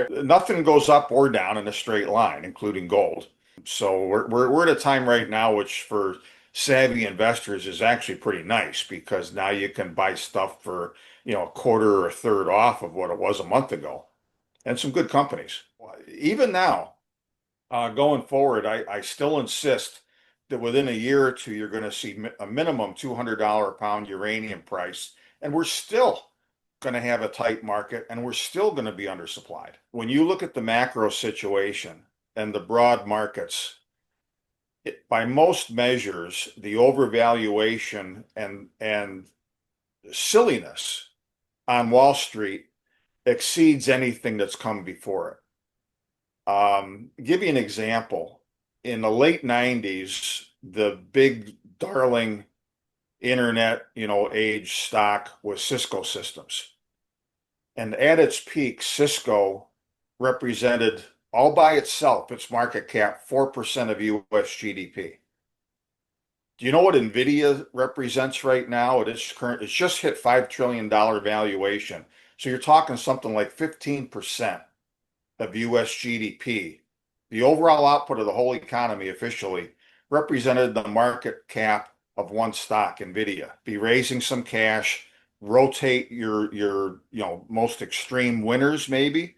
Nothing goes up or down in a straight line, including gold. So we're at a time right now, which for savvy investors is actually pretty nice because now you can buy stuff for, a quarter or a third off of what it was a month ago, and some good companies. Even now, going forward, I still insist that within a year or two, you're going to see a minimum $200 a pound uranium price, and we're still going to have a tight market, and we're still going to be undersupplied. When you look at the macro situation and the broad markets, by most measures, the overvaluation and silliness on Wall Street exceeds anything that's come before it. Give you an example. In the late 90s, the big darling internet, age stock was Cisco Systems. And at its peak, Cisco represented all by itself, its market cap, 4% of U.S. GDP. Do you know what NVIDIA represents right now? It's just hit $5 trillion valuation. So you're talking something like 15% of U.S. GDP. The overall output of the whole economy officially represented the market cap of one stock, NVIDIA. Be raising some cash, rotate your most extreme winners maybe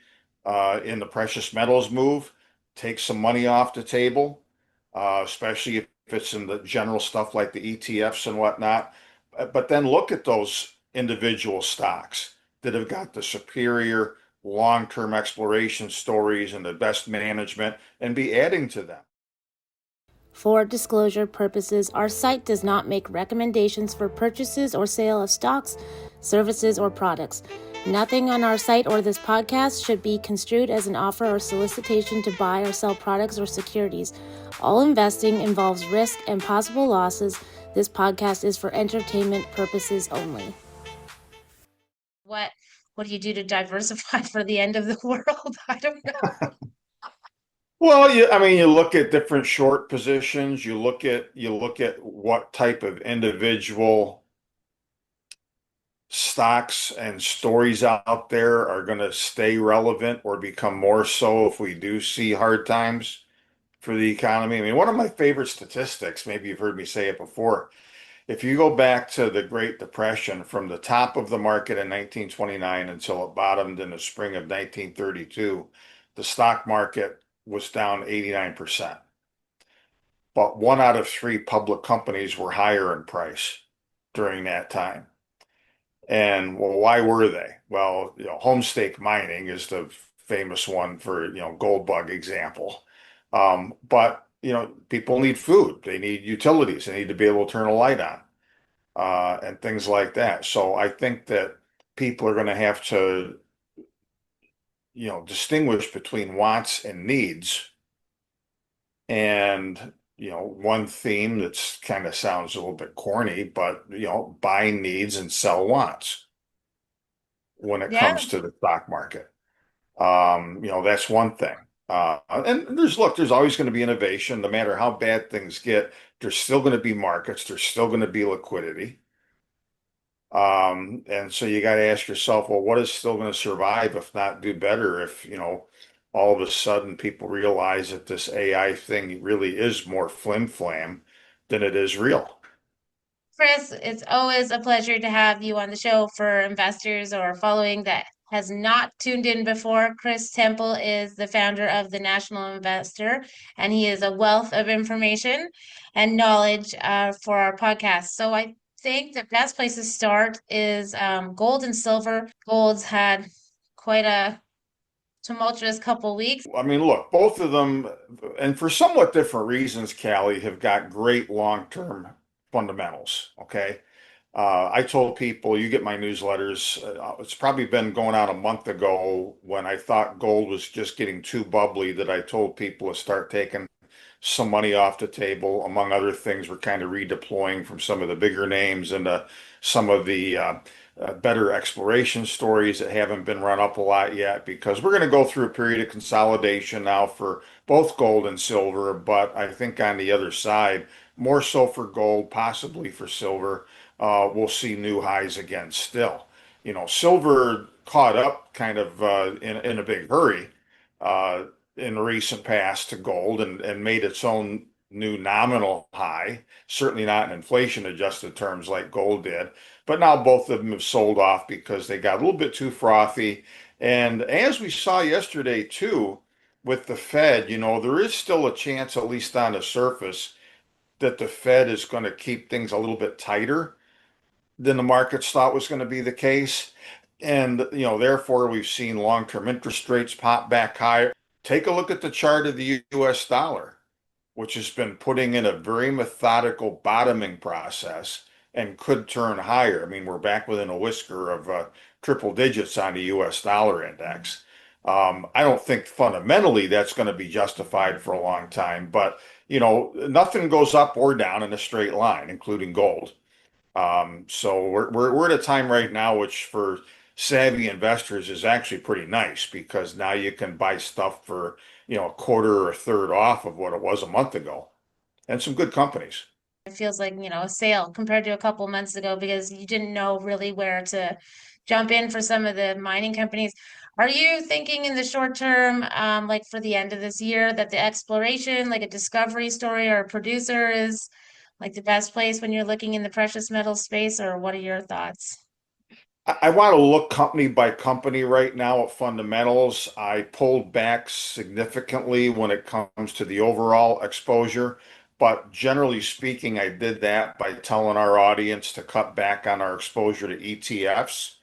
in the precious metals move, take some money off the table, especially if it's in the general stuff like the ETFs and whatnot. But then look at those individual stocks that have got the superior long-term exploration stories and the best management and be adding to them. For disclosure purposes, our site does not make recommendations for purchases or sale of stocks, services, or products. Nothing on our site or this podcast should be construed as an offer or solicitation to buy or sell products or securities. All investing involves risk and possible losses. This podcast is for entertainment purposes only. What do you do to diversify for the end of the world? I don't know. Well, you look at different short positions. You look at what type of individual stocks and stories out there are going to stay relevant or become more so if we do see hard times for the economy. I mean, one of my favorite statistics, maybe you've heard me say it before, if you go back to the Great Depression from the top of the market in 1929 until it bottomed in the spring of 1932, the stock market was down 89%. But one out of three public companies were higher in price during that time. And well, why were they? Well, Homestake Mining is the famous one for, gold bug example. But, people need food. They need utilities. They need to be able to turn a light on, and things like that. So I think that people are going to have to, distinguish between wants and needs. And, one theme that's kind of sounds a little bit corny, but, buy needs and sell wants when it Yeah. comes to the stock market. That's one thing. And there's always going to be innovation, no matter how bad things get. There's still going to be markets. There's still going to be liquidity. And so you got to ask yourself, well, what is still going to survive, if not do better, if, all of a sudden people realize that this AI thing really is more flim flam than it is real. Chris, it's always a pleasure to have you on the show. For investors or following that has not tuned in before, Chris Temple is the founder of the National Investor, and he is a wealth of information and knowledge for our podcast. So I think the best place to start is gold and silver. Gold's had quite a tumultuous couple weeks. I mean, look, both of them, and for somewhat different reasons, Cali, have got great long-term fundamentals. Okay. I told people, you get my newsletters. It's probably been going out a month ago when I thought gold was just getting too bubbly that I told people to start taking some money off the table. Among other things, we're kind of redeploying from some of the bigger names into some of the better exploration stories that haven't been run up a lot yet, because we're going to go through a period of consolidation now for both gold and silver. But I think on the other side, more so for gold, possibly for silver, we'll see new highs again still. Silver caught up kind of in a big hurry uh, in the recent past to gold and made its own new nominal high, certainly not in inflation adjusted terms like gold did. But now both of them have sold off because they got a little bit too frothy. And as we saw yesterday too, with the Fed, there is still a chance, at least on the surface, that the Fed is going to keep things a little bit tighter than the markets thought was going to be the case. And, therefore, we've seen long-term interest rates pop back higher. Take a look at the chart of the U.S. dollar, which has been putting in a very methodical bottoming process and could turn higher. I mean, we're back within a whisker of triple digits on the U.S. dollar index. I don't think fundamentally that's going to be justified for a long time, but nothing goes up or down in a straight line, including gold. So we're at a time right now which for savvy investors is actually pretty nice because now you can buy stuff for, a quarter or a third off of what it was a month ago, and some good companies. It feels like, a sale compared to a couple months ago because you didn't know really where to jump in for some of the mining companies. Are you thinking in the short term, like for the end of this year, that the exploration, like a discovery story or a producer is like the best place when you're looking in the precious metal space, or what are your thoughts? I want to look company by company right now at fundamentals. I pulled back significantly when it comes to the overall exposure, but generally speaking, I did that by telling our audience to cut back on our exposure to ETFs,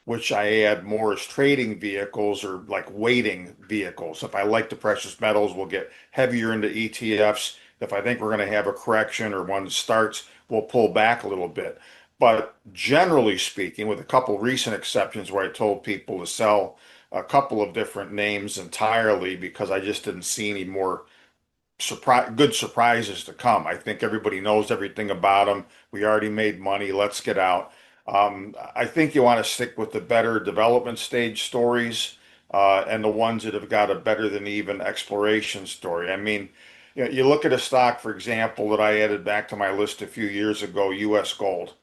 which I add more as trading vehicles or like weighting vehicles. If I like the precious metals, we'll get heavier into ETFs. If I think we're going to have a correction or one starts, we'll pull back a little bit. But generally speaking, with a couple recent exceptions where I told people to sell a couple of different names entirely because I just didn't see any more good surprises to come. I think everybody knows everything about them. We already made money. Let's get out. I think you want to stick with the better development stage stories and the ones that have got a better than even exploration story. I mean, you look at a stock, for example, that I added back to my list a few years ago, U.S. Gold.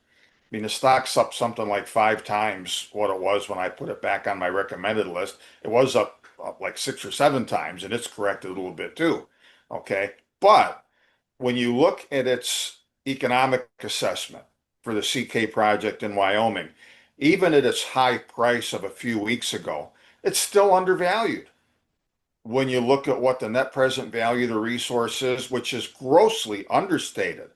I mean, the stock's up something like 5 times what it was when I put it back on my recommended list. It was up like 6 or 7 times, and it's corrected a little bit too. Okay. But when you look at its economic assessment for the CK project in Wyoming, even at its high price of a few weeks ago, it's still undervalued. When you look at what the net present value of the resource is, which is grossly understated.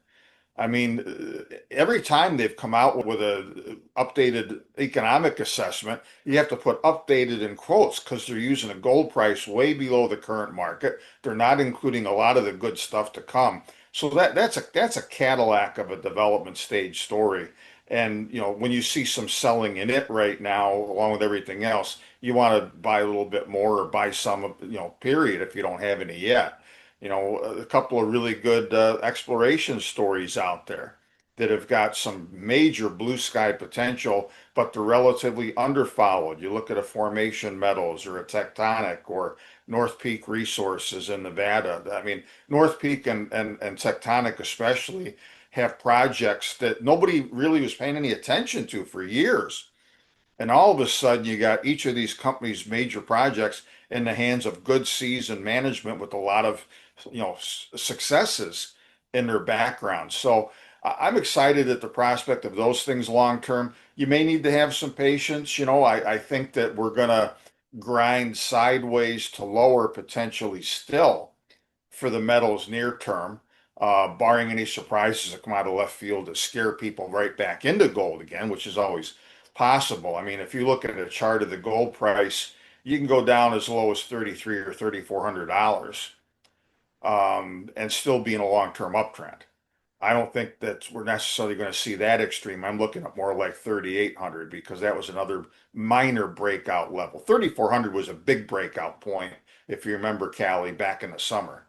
I mean, every time they've come out with a updated economic assessment, you have to put updated in quotes because they're using a gold price way below the current market. They're not including a lot of the good stuff to come. So that's a Cadillac of a development stage story. And when you see some selling in it right now, along with everything else, you want to buy a little bit more or buy some, period, if you don't have any yet. A couple of really good exploration stories out there that have got some major blue sky potential, but they're relatively underfollowed. You look at a Formation Metals or a Tectonic or North Peak Resources in Nevada. I mean, North Peak and Tectonic especially have projects that nobody really was paying any attention to for years. And all of a sudden, you got each of these companies' major projects in the hands of good seasoned management with a lot of, successes in their background. So I'm excited at the prospect of those things long term. You may need to have some patience. I think that we're going to grind sideways to lower potentially still for the metals near term, barring any surprises that come out of left field that scare people right back into gold again, which is always possible. I mean, if you look at a chart of the gold price, you can go down as low as 33 or $3,400 and still be in a long-term uptrend. I don't think that we're necessarily going to see that extreme. I'm looking at more like 3,800 because that was another minor breakout level. 3,400 was a big breakout point, if you remember, Cali, back in the summer.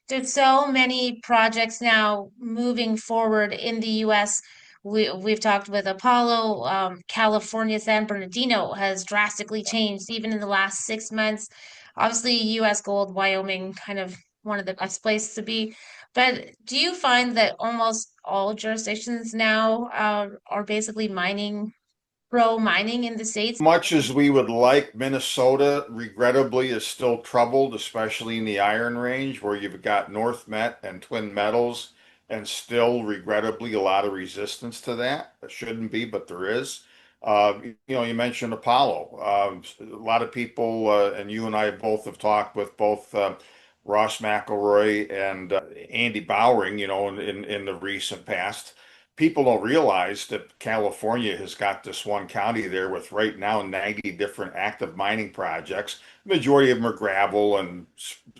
There's so many projects now moving forward in the US. We've talked with Apollo, California, San Bernardino has drastically changed even in the last 6 months. Obviously, US gold, Wyoming, kind of one of the best places to be. But do you find that almost all jurisdictions now are basically mining pro mining in the States? Much as we would like, Minnesota, regrettably, is still troubled, especially in the Iron Range, where you've got North Met and Twin Metals, and still, regrettably, a lot of resistance to that. There shouldn't be, but there is. You mentioned Apollo. A lot of people, and you and I both have talked with both Ross McElroy and Andy Bowering, in the recent past. People don't realize that California has got this one county there with right now 90 different active mining projects. The majority of them are gravel and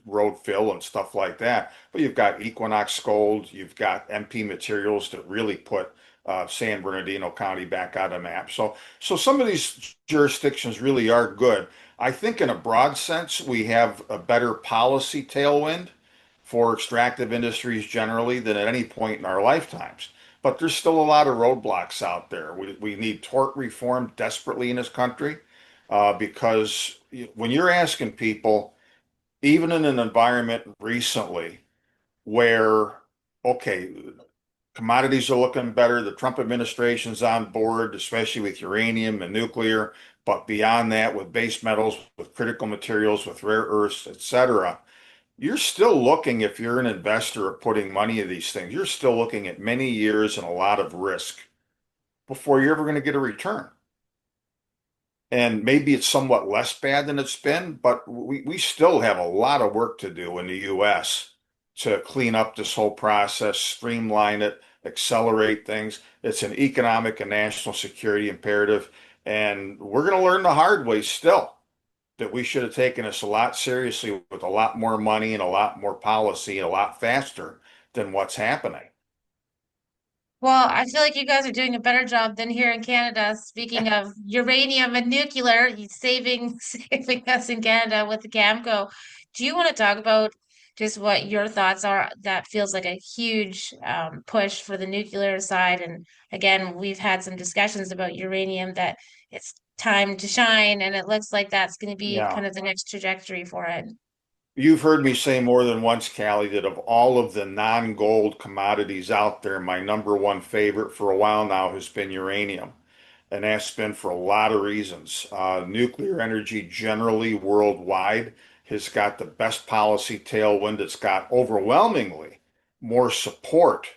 road fill and stuff like that. But you've got Equinox Gold, you've got MP Materials that really put San Bernardino County back on the map. So some of these jurisdictions really are good. I think in a broad sense, we have a better policy tailwind for extractive industries generally than at any point in our lifetimes. But there's still a lot of roadblocks out there. We need tort reform desperately in this country because when you're asking people, even in an environment recently where, okay, commodities are looking better, the Trump administration's on board, especially with uranium and nuclear, but beyond that, with base metals, with critical materials, with rare earths, et cetera, you're still looking, if you're an investor putting money in these things, you're still looking at many years and a lot of risk before you're ever going to get a return. And maybe it's somewhat less bad than it's been, but we still have a lot of work to do in the US to clean up this whole process, streamline it, accelerate things. It's an economic and national security imperative. And we're going to learn the hard way still that we should have taken us a lot seriously with a lot more money and a lot more policy and a lot faster than what's happening. Well, I feel like you guys are doing a better job than here in Canada. Speaking of uranium and nuclear, you saving us in Canada with the Camco. Do you want to talk about just what your thoughts are? That feels like a huge push for the nuclear side. And again, we've had some discussions about uranium that it's time to shine, and it looks like that's going to be Yeah. kind of the next trajectory for it. You've heard me say more than once, Callie, that of all of the non-gold commodities out there, my number one favorite for a while now has been uranium. And that's been for a lot of reasons. Nuclear energy generally worldwide has got the best policy tailwind. It's got overwhelmingly more support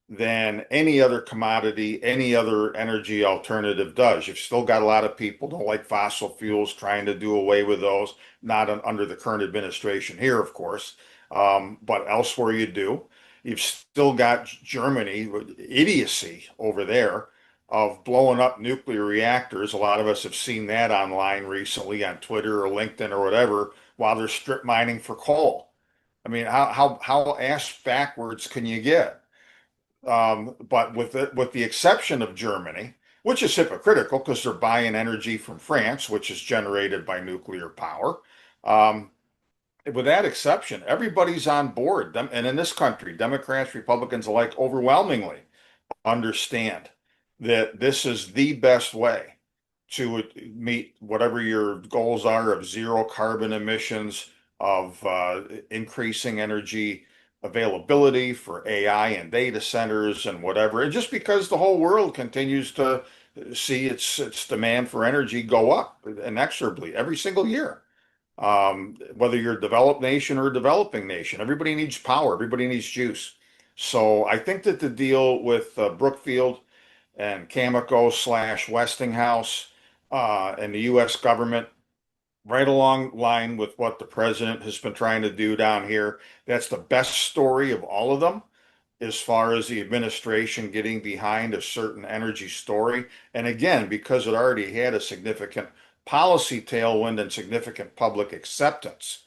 than any other commodity, any other energy alternative does. You've still got a lot of people don't like fossil fuels, trying to do away with those, not under the current administration here, of course, but elsewhere you do. You've still got Germany, idiocy over there of blowing up nuclear reactors. A lot of us have seen that online recently on Twitter or LinkedIn or whatever, while they're strip mining for coal. I mean, how ass backwards can you get? But with the exception of Germany, which is hypocritical because they're buying energy from France, which is generated by nuclear power. Um, with that exception, everybody's on board. And in this country, Democrats, Republicans alike overwhelmingly understand that this is the best way to meet whatever your goals are of zero carbon emissions, of increasing energy availability for AI and data centers and whatever. And just because the whole world continues to see its demand for energy go up inexorably every single year. Whether you're a developed nation or a developing nation, everybody needs power, everybody needs juice. So I think that the deal with Brookfield and Cameco slash Westinghouse and the U.S. government, right along line with what the president has been trying to do down here. That's the best story of all of them as far as the administration getting behind a certain energy story. And again, because it already had a significant policy tailwind and significant public acceptance,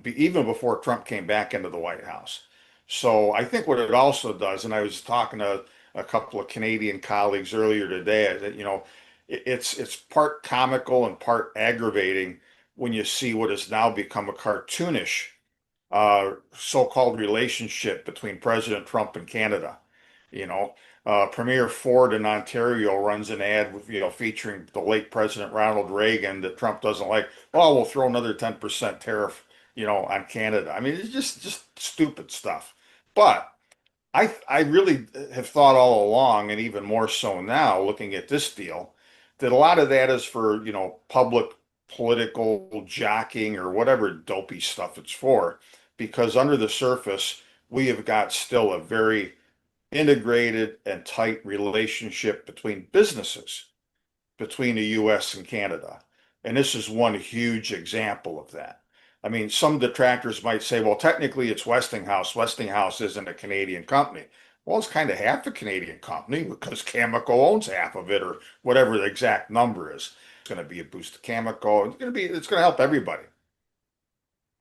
even before Trump came back into the White House. So I think what it also does, and I was talking to a couple of Canadian colleagues earlier today, that it's part comical and part aggravating when you see what has now become a cartoonish so-called relationship between President Trump and Canada. You know, Premier Ford in Ontario runs an ad with, featuring the late President Ronald Reagan that Trump doesn't like. Oh, we'll throw another 10% tariff, on Canada. I mean, it's just stupid stuff. But I really have thought all along, and even more so now, looking at this deal, that a lot of that is for, public political jockeying or whatever dopey stuff it's for, because under the surface, we have got still a very integrated and tight relationship between businesses, between the U.S. and Canada. And this is one huge example of that. I mean, some detractors might say, well, technically it's Westinghouse. Westinghouse isn't a Canadian company. Well, it's kind of half a Canadian company because Cameco owns half of it, or whatever the exact number is. It's going to be a boost to Cameco. It's going to help everybody.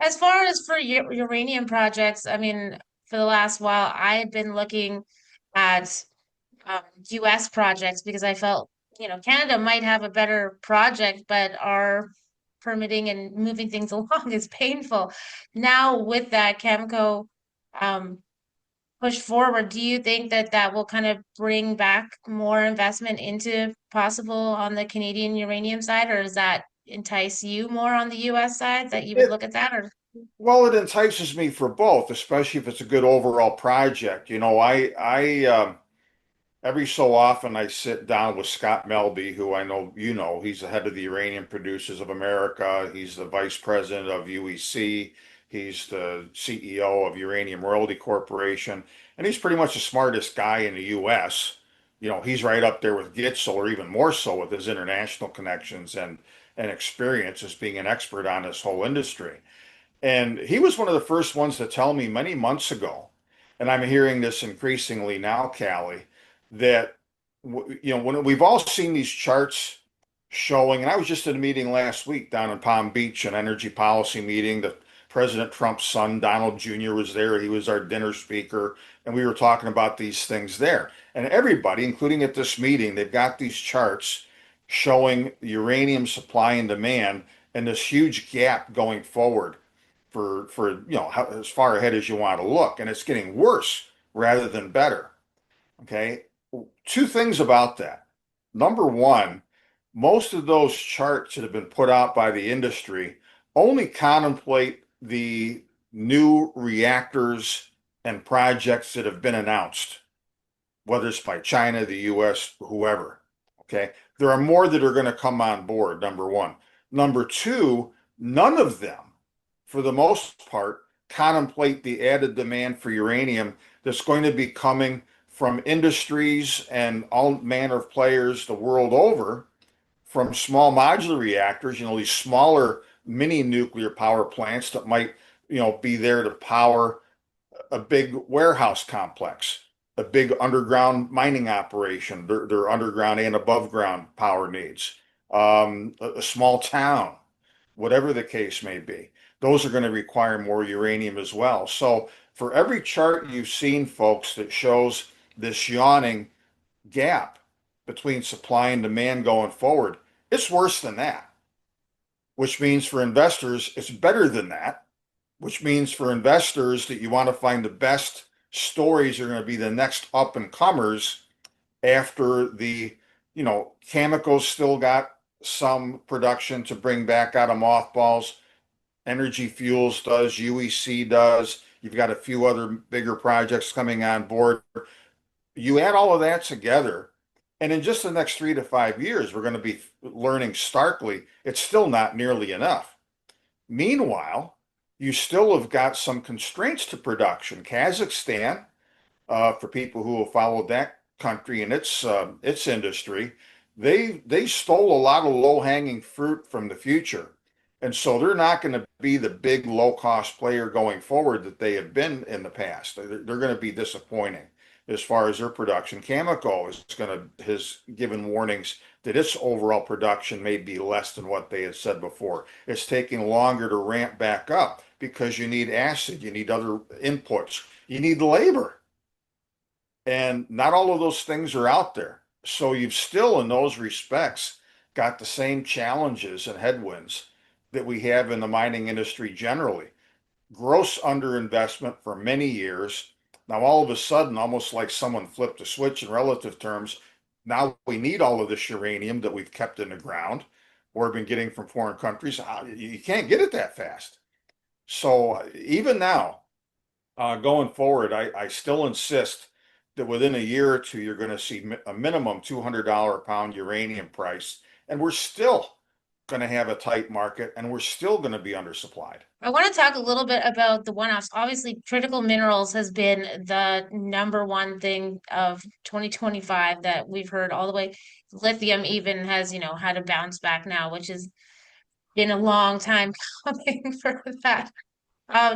As far as for uranium projects, I mean, for the last while, I had been looking at U.S. projects because I felt, Canada might have a better project, but our permitting and moving things along is painful. Now, with that Cameco um, push forward, do you think that that will kind of bring back more investment into possible on the Canadian uranium side, or does that entice you more on the U.S. side that you would It, look at that? Or well, it entices me for both, especially if it's a good overall project. Every so often, I sit down with Scott Melby, who I know you know. He's the head of the Uranium Producers of America. He's the vice president of UEC. He's the CEO of Uranium Royalty Corporation. And he's pretty much the smartest guy in the U.S. He's right up there with Gitzel, or even more so with his international connections and experience as being an expert on this whole industry. And he was one of the first ones to tell me many months ago, and I'm hearing this increasingly now, Callie, that when we've all seen these charts showing, and I was just at a meeting last week down in Palm Beach, an energy policy meeting. The President Trump's son, Donald Jr., was there. He was our dinner speaker, and we were talking about these things there. And everybody, including at this meeting, they've got these charts showing uranium supply and demand and this huge gap going forward for as far ahead as you want to look, and it's getting worse rather than better. Okay, two things about that. Number one, most of those charts that have been put out by the industry only contemplate the new reactors and projects that have been announced, whether it's by China, the US, whoever. Okay. There are more that are going to come on board, number one. Number two, none of them, for the most part, contemplate the added demand for uranium that's going to be coming from industries and all manner of players the world over, from small modular reactors, these smaller mini nuclear power plants that might, be there to power a big warehouse complex, a big underground mining operation, their underground and above ground power needs, a small town, whatever the case may be. Those are going to require more uranium as well. So for every chart you've seen, folks, that shows this yawning gap between supply and demand going forward, it's worse than that, which means for investors, it's better than that, which means for investors that you want to find the best stories are going to be the next up and comers after Cameco's still got some production to bring back out of mothballs. Energy Fuels does, UEC does. You've got a few other bigger projects coming on board. You add all of that together, and in just the next 3 to 5 years, we're going to be learning starkly it's still not nearly enough. Meanwhile, you still have got some constraints to production. Kazakhstan, for people who have followed that country and its industry, they stole a lot of low-hanging fruit from the future. And so they're not going to be the big low-cost player going forward that they have been in the past. They're going to be disappointing as far as their production. Cameco has given warnings that its overall production may be less than what they had said before. It's taking longer to ramp back up because you need acid, you need other inputs, you need labor. And not all of those things are out there. So you've still, in those respects, got the same challenges and headwinds that we have in the mining industry generally. Gross underinvestment for many years. Now, all of a sudden, almost like someone flipped a switch in relative terms, now we need all of this uranium that we've kept in the ground or been getting from foreign countries. You can't get it that fast. So even now, going forward, I still insist that within a year or two, you're going to see a minimum $200 a pound uranium price And we're still going to have a tight market and we're still going to be undersupplied. I want to talk a little bit about the one-offs. Obviously, critical minerals has been the number one thing of 2025 that we've heard all the way. Lithium even has, had a bounce back now, which has been a long time coming for that.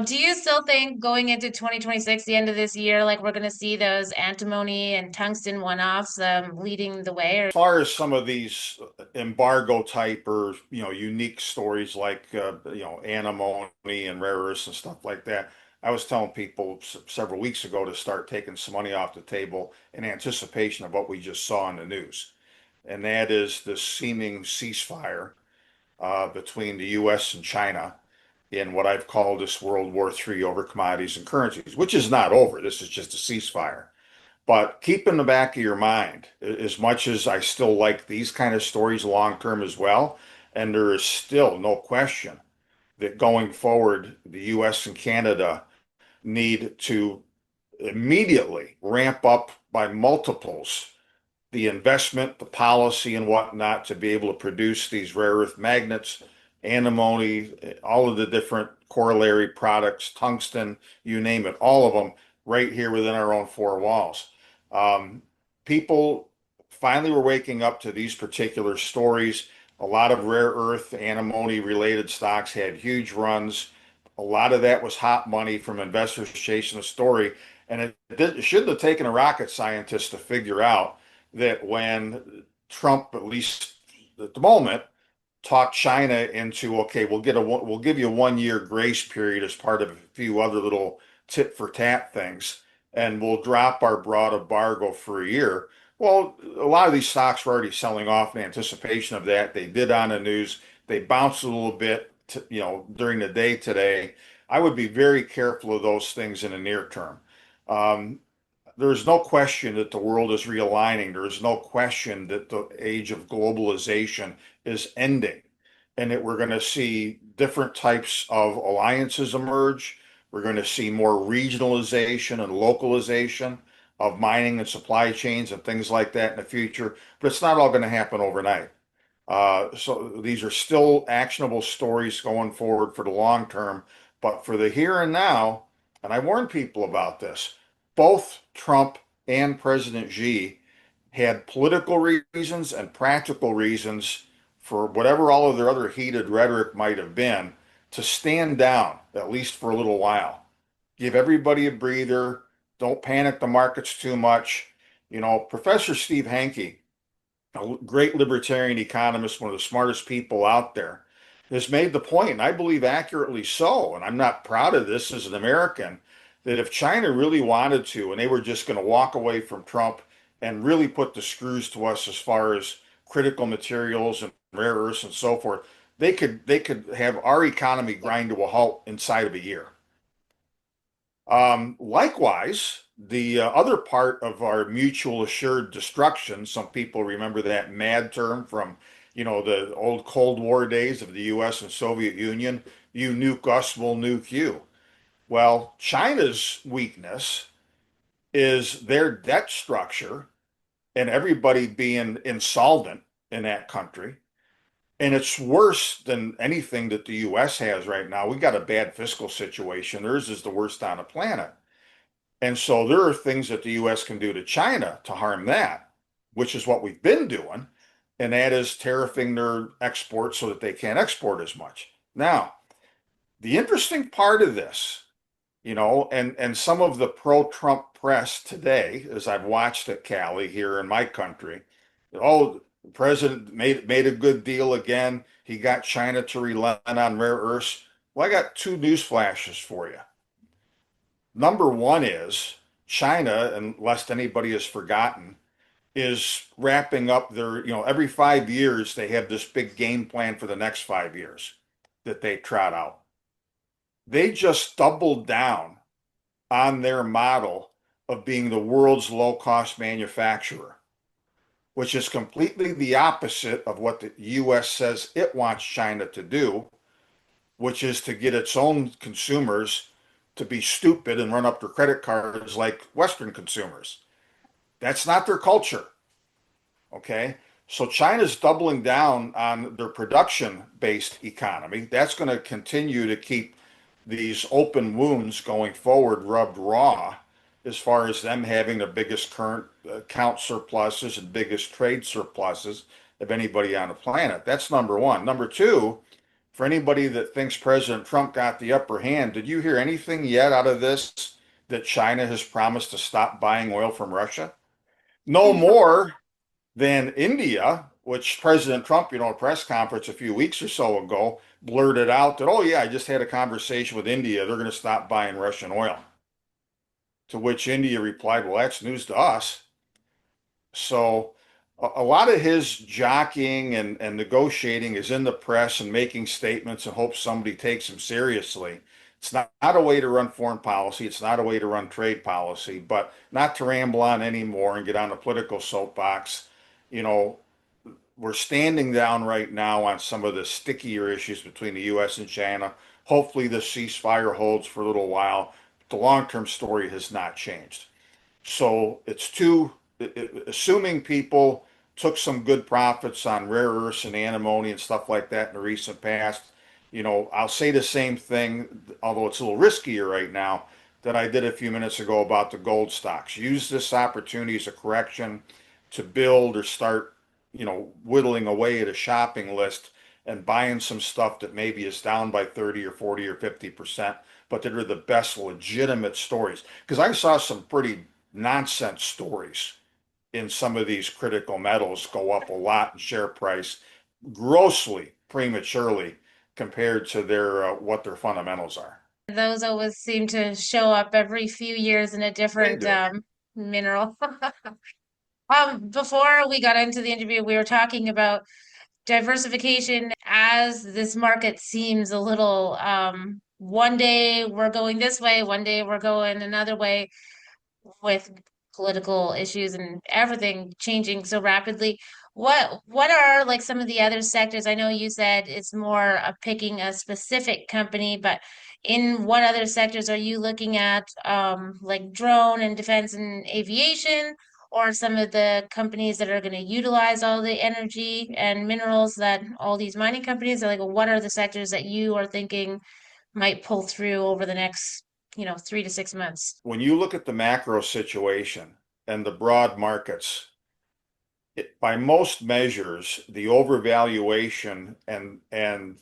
Do you still think going into 2026, the end of this year, like we're going to see those antimony and tungsten one-offs leading the way? Or As far as some of these embargo type or unique stories like antimony and rare earths and stuff like that, I was telling people several weeks ago to start taking some money off the table in anticipation of what we just saw in the news, and that is the seeming ceasefire between the U.S. and China in what I've called this World War III over commodities and currencies, which is not over. This is just a ceasefire. But keep in the back of your mind, as much as I still like these kind of stories long term as well, and there is still no question that going forward, the US and Canada need to immediately ramp up by multiples the investment, the policy, and whatnot to be able to produce these rare earth magnets, antimony, all of the different corollary products, tungsten, you name it, all of them right here within our own four walls. Um, People finally were waking up to these particular stories. A lot of rare earth, antimony related stocks had huge runs. A lot of that was hot money from investors chasing the story. And it shouldn't have taken a rocket scientist to figure out that when Trump, at least at the moment, talked China into, okay, we'll give you a 1 year grace period as part of a few other little tit for tat things, and we'll drop our broad embargo for a year. Well, a lot of these stocks were already selling off in anticipation of that. They did on the news. They bounced a little bit, during the day today. I would be very careful of those things in the near term. Um, there's no question that the world is realigning. There's no question that the age of globalization is ending and that we're going to see different types of alliances emerge. We're going to see more regionalization and localization of mining and supply chains and things like that in the future, but it's not all going to happen overnight. So these are still actionable stories going forward for the long term, but for the here and now, and I warn people about this, both Trump and President Xi had political reasons and practical reasons for whatever all of their other heated rhetoric might have been to stand down, at least for a little while. Give everybody a breather. Don't panic the markets too much. Professor Steve Hanke, a great libertarian economist, one of the smartest people out there, has made the point, and I believe accurately so, and I'm not proud of this as an American, that if China really wanted to, and they were just going to walk away from Trump and really put the screws to us as far as critical materials and rare earths and so forth, they could have our economy grind to a halt inside of a year. Likewise, the other part of our mutual assured destruction, some people remember that mad term from, the old Cold War days of the US and Soviet Union, you nuke us, we'll nuke you. Well, China's weakness is their debt structure and everybody being insolvent in that country. And it's worse than anything that the US has right now. We got a bad fiscal situation. Theirs is the worst on the planet. And so there are things that the US can do to China to harm that, which is what we've been doing. And that is tariffing their exports so that they can't export as much. Now, the interesting part of this, and some of the pro-Trump press today, as I've watched at Cali here in my country, oh, the president made a good deal again. He got China to relent on rare earths. Well, I got two news flashes for you. Number one is China, unless anybody has forgotten, is wrapping up their, every 5 years they have this big game plan for the next 5 years that they trot out. They just doubled down on their model of being the world's low cost manufacturer, which is completely the opposite of what the US says it wants China to do, which is to get its own consumers to be stupid and run up their credit cards like Western consumers. That's not their culture. Okay. So China's doubling down on their production-based economy. That's going to continue to keep these open wounds going forward rubbed raw as far as them having the biggest current account surpluses and biggest trade surpluses of anybody on the planet. That's number one. Number two, for anybody that thinks President Trump got the upper hand, did you hear anything yet out of this that China has promised to stop buying oil from Russia? No more than India, which President Trump, a press conference a few weeks or so ago, blurted out that, oh, yeah, I just had a conversation with India. They're going to stop buying Russian oil. To which India replied, well, that's news to us. So a lot of his jockeying and negotiating is in the press and making statements and hopes somebody takes him seriously. It's not a way to run foreign policy. It's not a way to run trade policy, but not to ramble on anymore and get on a political soapbox. You know, we're standing down right now on some of the stickier issues between the U.S. and China. Hopefully, the ceasefire holds for a little while. The long-term story has not changed. So it's assuming people took some good profits on rare earths and antimony and stuff like that in the recent past. I'll say the same thing, although it's a little riskier right now, that I did a few minutes ago about the gold stocks. Use this opportunity as a correction to build or start, whittling away at a shopping list and buying some stuff that maybe is down by 30 or 40 or 50%, but that are the best legitimate stories. Because I saw some pretty nonsense stories in some of these critical metals go up a lot in share price grossly prematurely compared to their what their fundamentals are. Those always seem to show up every few years in a They different do. mineral. Before we got into the interview, we were talking about diversification as this market seems a little one day we're going this way, one day we're going another way with political issues and everything changing so rapidly. What are like some of the other sectors? I know you said it's more picking a specific company, but in what other sectors are you looking at, like drone and defense and aviation, or some of the companies that are going to utilize all the energy and minerals that all these mining companies are like, what are the sectors that you are thinking might pull through over the next, 3 to 6 months? When you look at the macro situation and the broad markets, by most measures, the overvaluation and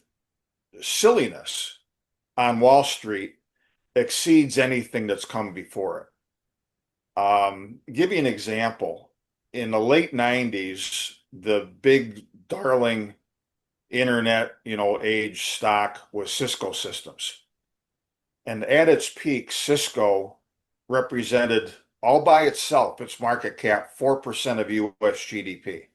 silliness on Wall Street exceeds anything that's come before it. Give you an example. In the late 90s, the big darling internet, age stock was Cisco Systems. And at its peak, Cisco represented all by itself, its market cap, 4% of U.S. GDP.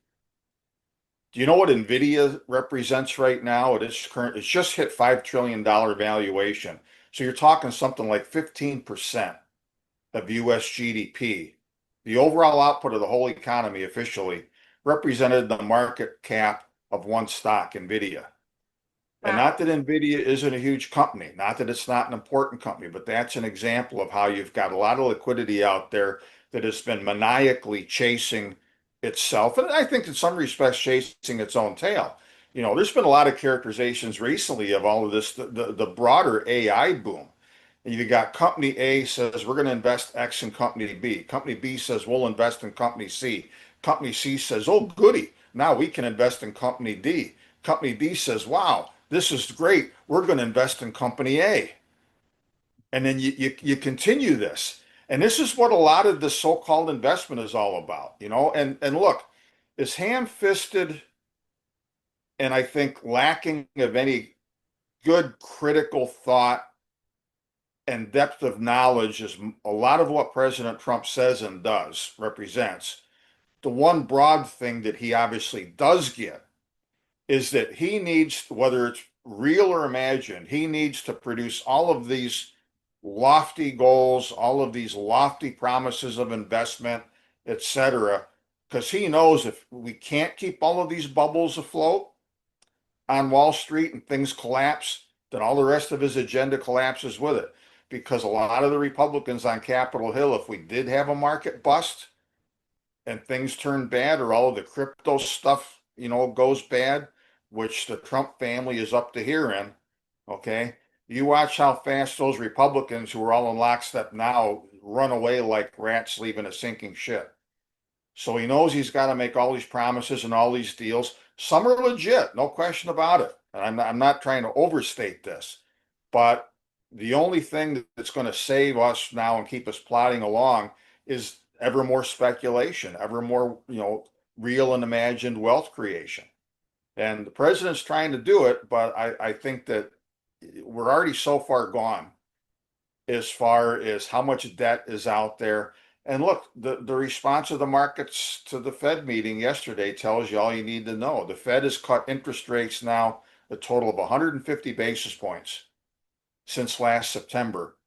Do you know what NVIDIA represents right now? It's just hit $5 trillion valuation. So you're talking something like 15% of U.S. GDP. The overall output of the whole economy officially represented the market cap of one stock, NVIDIA. And Wow. not that NVIDIA isn't a huge company, not that it's not an important company, but that's an example of how you've got a lot of liquidity out there that has been maniacally chasing itself. And I think in some respects, chasing its own tail. There's been a lot of characterizations recently of all of this, the broader AI boom. And you got company A says we're going to invest X in company B. Company B says we'll invest in company C. Company C says, oh, goody, now we can invest in company D. Company D says, wow, this is great. We're going to invest in company A. And then you continue this. And this is what a lot of the so-called investment is all about, And look, as ham-fisted and I think lacking of any good critical thought and depth of knowledge as a lot of what President Trump says and does represents, the one broad thing that he obviously does get is that he needs, whether it's real or imagined, he needs to produce all of these lofty goals, all of these lofty promises of investment, etc. Because he knows if we can't keep all of these bubbles afloat on Wall Street and things collapse, then all the rest of his agenda collapses with it. Because a lot of the Republicans on Capitol Hill, if we did have a market bust, and things turn bad, or all of the crypto stuff, goes bad, which the Trump family is up to here in, okay? You watch how fast those Republicans who are all in lockstep now run away like rats leaving a sinking ship. So he knows he's got to make all these promises and all these deals. Some are legit, no question about it. And I'm not trying to overstate this, but the only thing that's going to save us now and keep us plodding along is ever more speculation, ever more, real and imagined wealth creation. And the president's trying to do it, but I think that we're already so far gone as far as how much debt is out there. And look, the response of the markets to the Fed meeting yesterday tells you all you need to know. The Fed has cut interest rates now a total of 150 basis points since last September.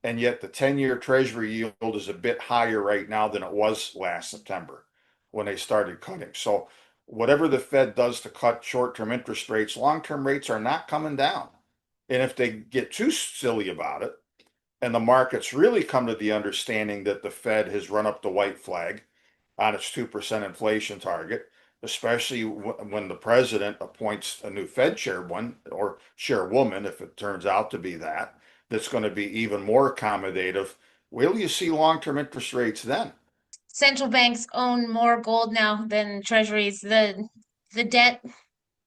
And yet the 10-year Treasury yield is a bit higher right now than it was last September when they started cutting. So whatever the Fed does to cut short-term interest rates, long-term rates are not coming down. And if they get too silly about it, and the markets really come to the understanding that the Fed has run up the white flag on its 2% inflation target, especially when the president appoints a new Fed chairman or chairwoman, if it turns out to be that, that's going to be even more accommodative. Will you see long-term interest rates then? Central banks own more gold now than treasuries. The debt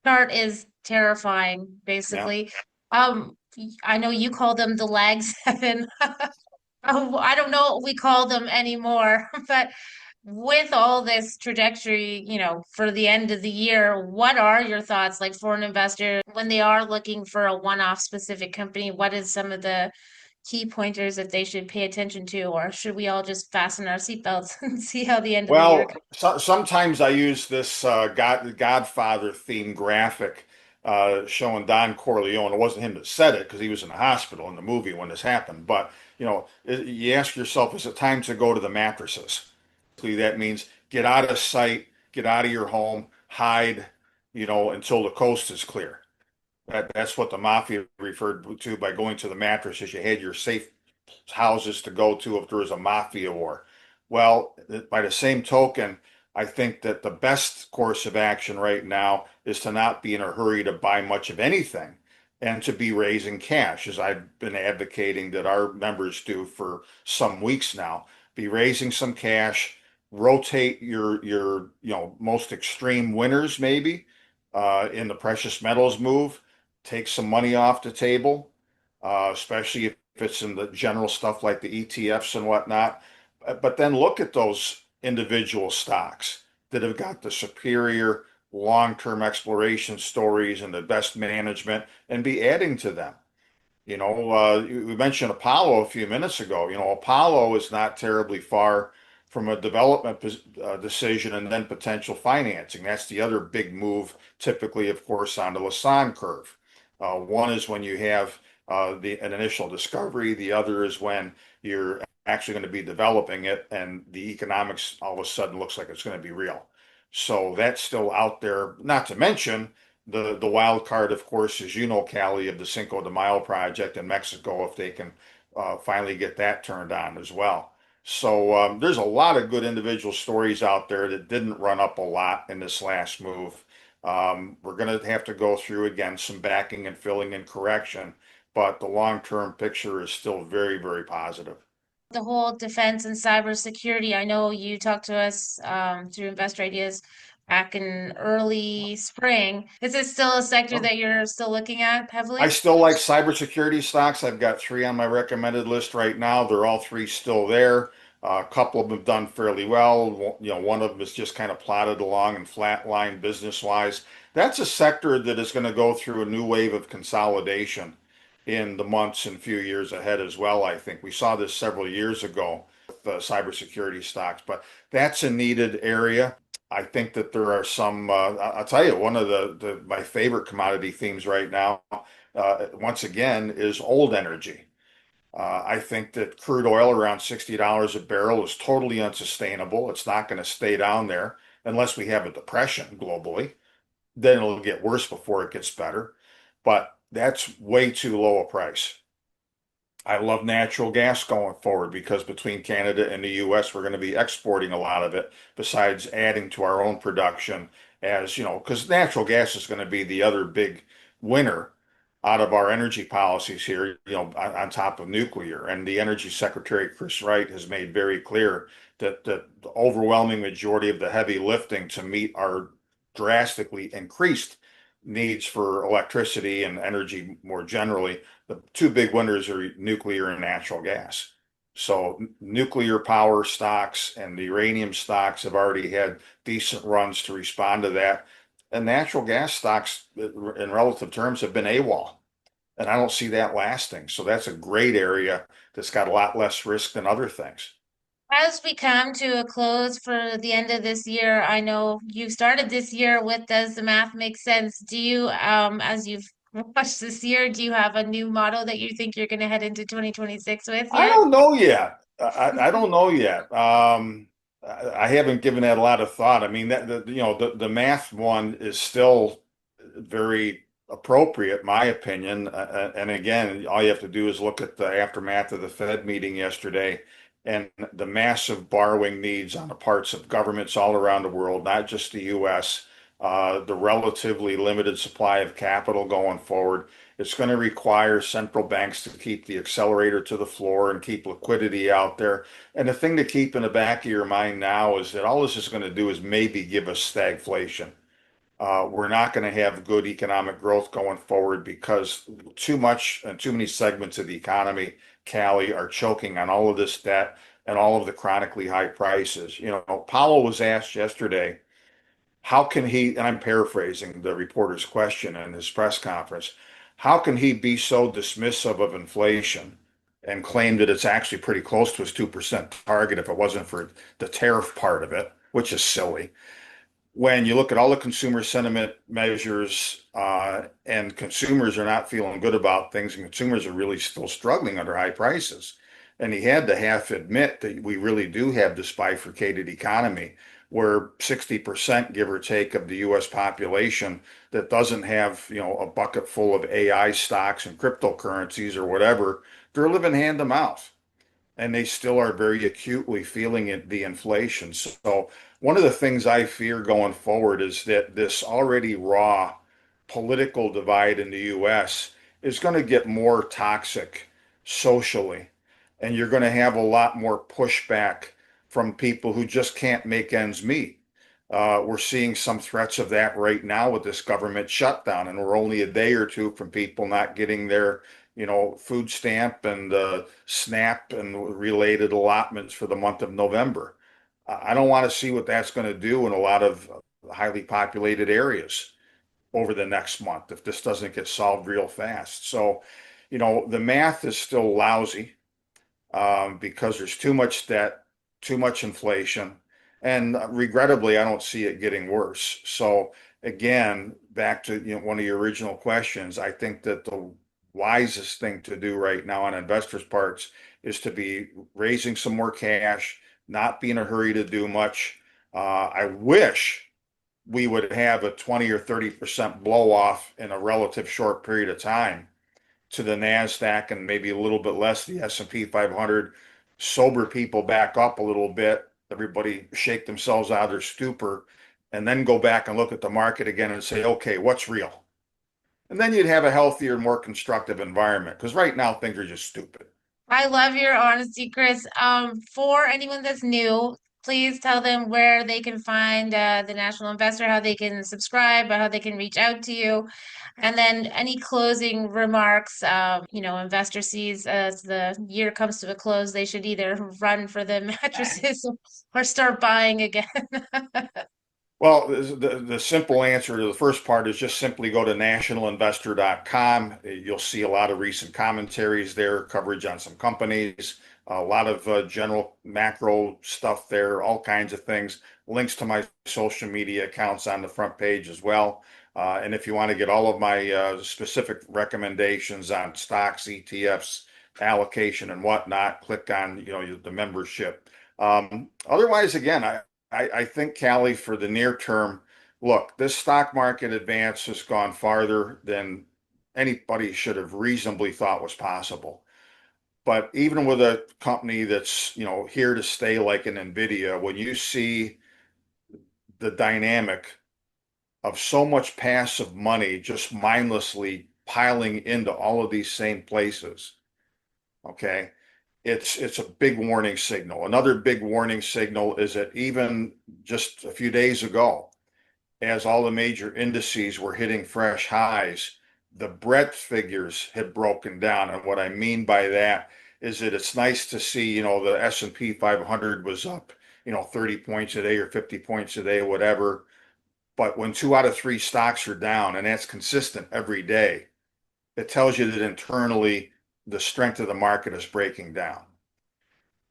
chart is terrifying, Yeah. basically. Um, I know you call them the lag seven. Oh, I don't know what we call them anymore, but with all this trajectory, for the end of the year, what are your thoughts, like for an investor, when they are looking for a one-off specific company? What is some of the key pointers that they should pay attention to, or should we all just fasten our seatbelts and see how the end of the year Well, goes? sometimes I use this Godfather theme graphic showing Don Corleone. It wasn't him that said it because he was in the hospital in the movie when this happened. But you ask yourself, is it time to go to the mattresses? That means get out of sight, get out of your home, hide, until the coast is clear. That's what the mafia referred to by going to the mattresses. You had your safe houses to go to if there was a mafia war. Well, by the same token, I think that the best course of action right now is to not be in a hurry to buy much of anything and to be raising cash, as I've been advocating that our members do for some weeks now. Be raising some cash, rotate your most extreme winners maybe in the precious metals move, take some money off the table, especially if it's in the general stuff like the ETFs and whatnot. But then look at those individual stocks that have got the superior long-term exploration stories and the best management and be adding to them. We mentioned Apollo a few minutes ago. Apollo is not terribly far from a development decision and then potential financing. That's the other big move, typically, of course, on the Lassonde curve. One is when you have an initial discovery. The other is when you're actually going to be developing it, and the economics all of a sudden looks like it's going to be real. So that's still out there. Not to mention the wild card, of course, is Cali of the Cinco de Mayo project in Mexico, if they can finally get that turned on as well. So there's a lot of good individual stories out there that didn't run up a lot in this last move. We're going to have to go through again some backing and filling and correction, but the long-term picture is still very, very positive. The whole defense and cybersecurity. I know you talked to us through Investor Ideas back in early spring. Is it still a sector that you're still looking at I heavily? still like cybersecurity stocks. I've got three on my recommended list right now. They're all three still there. A couple of them have done fairly well. One of them is just kind of plodded along and flatlined business-wise. That's a sector that is going to go through a new wave of consolidation in the months and few years ahead as well. I think we saw this several years ago with cybersecurity stocks, but that's a needed area. I think that there are some. I'll tell you, one of my favorite commodity themes right now once again, is old energy. I think that crude oil around $60 a barrel is totally unsustainable. It's not going to stay down there unless we have a depression globally. Then it'll get worse before it gets better. But that's way too low a price. I love natural gas going forward because between Canada and the U.S., we're going to be exporting a lot of it besides adding to our own production as, because natural gas is going to be the other big winner out of our energy policies here, on top of nuclear. And the Energy Secretary, Chris Wright, has made very clear that the overwhelming majority of the heavy lifting to meet our drastically increased needs for electricity and energy more generally, the two big winners are nuclear and natural gas. So nuclear power stocks and the uranium stocks have already had decent runs to respond to that. And natural gas stocks in relative terms have been AWOL. And I don't see that lasting. So that's a great area that's got a lot less risk than other things. As we come to a close for the end of this year, I know you started this year with Does the Math Make Sense? Do you, as you've watched this year, do you have a new model that you think you're going to head into 2026 with I yet? don't know yet. I don't know yet. I haven't given that a lot of thought. I mean, the math one is still very appropriate, in my opinion. And again, all you have to do is look at the aftermath of the Fed meeting yesterday and the massive borrowing needs on the parts of governments all around the world, not just the U.S., the relatively limited supply of capital going forward. It's going to require central banks to keep the accelerator to the floor and keep liquidity out there. And the thing to keep in the back of your mind now is that all this is going to do is maybe give us stagflation. We're not going to have good economic growth going forward because too much and too many segments of the economy, Cali, are choking on all of this debt and all of the chronically high prices. Powell was asked yesterday, how can he, and I'm paraphrasing the reporter's question in his press conference, how can he be so dismissive of inflation and claim that it's actually pretty close to his 2% target if it wasn't for the tariff part of it, which is silly when you look at all the consumer sentiment measures, and consumers are not feeling good about things, and consumers are really still struggling under high prices. And he had to half admit that we really do have this bifurcated economy where 60%, give or take, of the US population that doesn't have, a bucket full of AI stocks and cryptocurrencies or whatever, they're living hand to mouth and they still are very acutely feeling it, the inflation. So one of the things I fear going forward is that this already raw political divide in the US is going to get more toxic socially. And you're going to have a lot more pushback from people who just can't make ends meet. We're seeing some threats of that right now with this government shutdown, and we're only a day or two from people not getting their food stamp and SNAP and related allotments for the month of November. I don't want to see what that's going to do in a lot of highly populated areas over the next month if this doesn't get solved real fast. So, the math is still lousy because there's too much debt, too much inflation, and regrettably, I don't see it getting worse. So again, back to one of your original questions, I think that the wisest thing to do right now on investors' parts is to be raising some more cash, not be in a hurry to do much. I wish we would have a 20 or 30% blow off in a relative short period of time to the NASDAQ and maybe a little bit less the S&P 500, sober people back up a little bit, everybody shake themselves out of their stupor, and then go back and look at the market again and say, okay, what's real? And then you'd have a healthier, more constructive environment because right now things are just stupid. I love your honesty, Chris. For anyone that's new, please tell them where they can find the National Investor, how they can subscribe, how they can reach out to you. And then any closing remarks, investor sees as the year comes to a close, they should either run for the mattresses or start buying again. Well, the simple answer to the first part is just simply go to nationalinvestor.com. You'll see a lot of recent commentaries there, coverage on some companies, a lot of general macro stuff there, all kinds of things. Links to my social media accounts on the front page as well. And if you want to get all of my specific recommendations on stocks, ETFs, allocation, and whatnot, click on the membership. Otherwise, again, I think, Callie, for the near term, look, this stock market advance has gone farther than anybody should have reasonably thought was possible. But even with a company that's, here to stay like an NVIDIA, when you see the dynamic of so much passive money just mindlessly piling into all of these same places, okay, it's a big warning signal. Another big warning signal is that even just a few days ago, as all the major indices were hitting fresh highs, the breadth figures had broken down. And what I mean by that is that it's nice to see, the S&P 500 was up, 30 points a day or 50 points a day, whatever. But when 2 out of 3 stocks are down, and that's consistent every day, it tells you that internally the strength of the market is breaking down.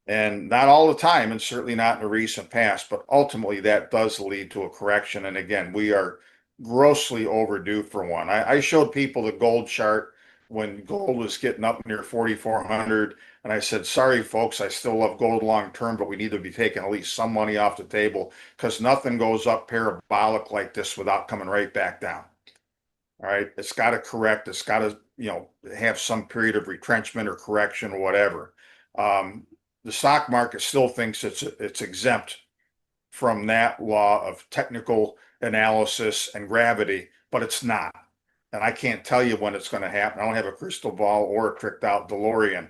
And not all the time, and certainly not in the recent past, but ultimately that does lead to a correction. And again, we are grossly overdue for one. I showed people the gold chart when gold was getting up near 4,400. And I said, sorry, folks, I still love gold long term, but we need to be taking at least some money off the table because nothing goes up parabolic like this without coming right back down. All right. It's got to correct. It's got to, have some period of retrenchment or correction or whatever. The stock market still thinks it's exempt from that law of technical analysis and gravity, but it's not. And I can't tell you when it's going to happen. I don't have a crystal ball or a tricked out DeLorean.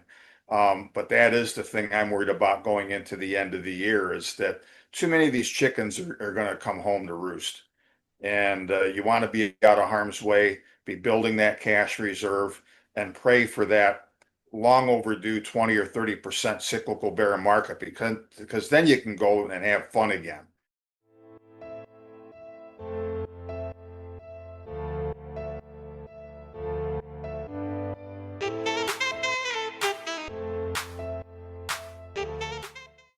But that is the thing I'm worried about going into the end of the year is that too many of these chickens are going to come home to roost. And you want to be out of harm's way, be building that cash reserve and pray for that long overdue 20 or 30% cyclical bear market because then you can go and have fun again.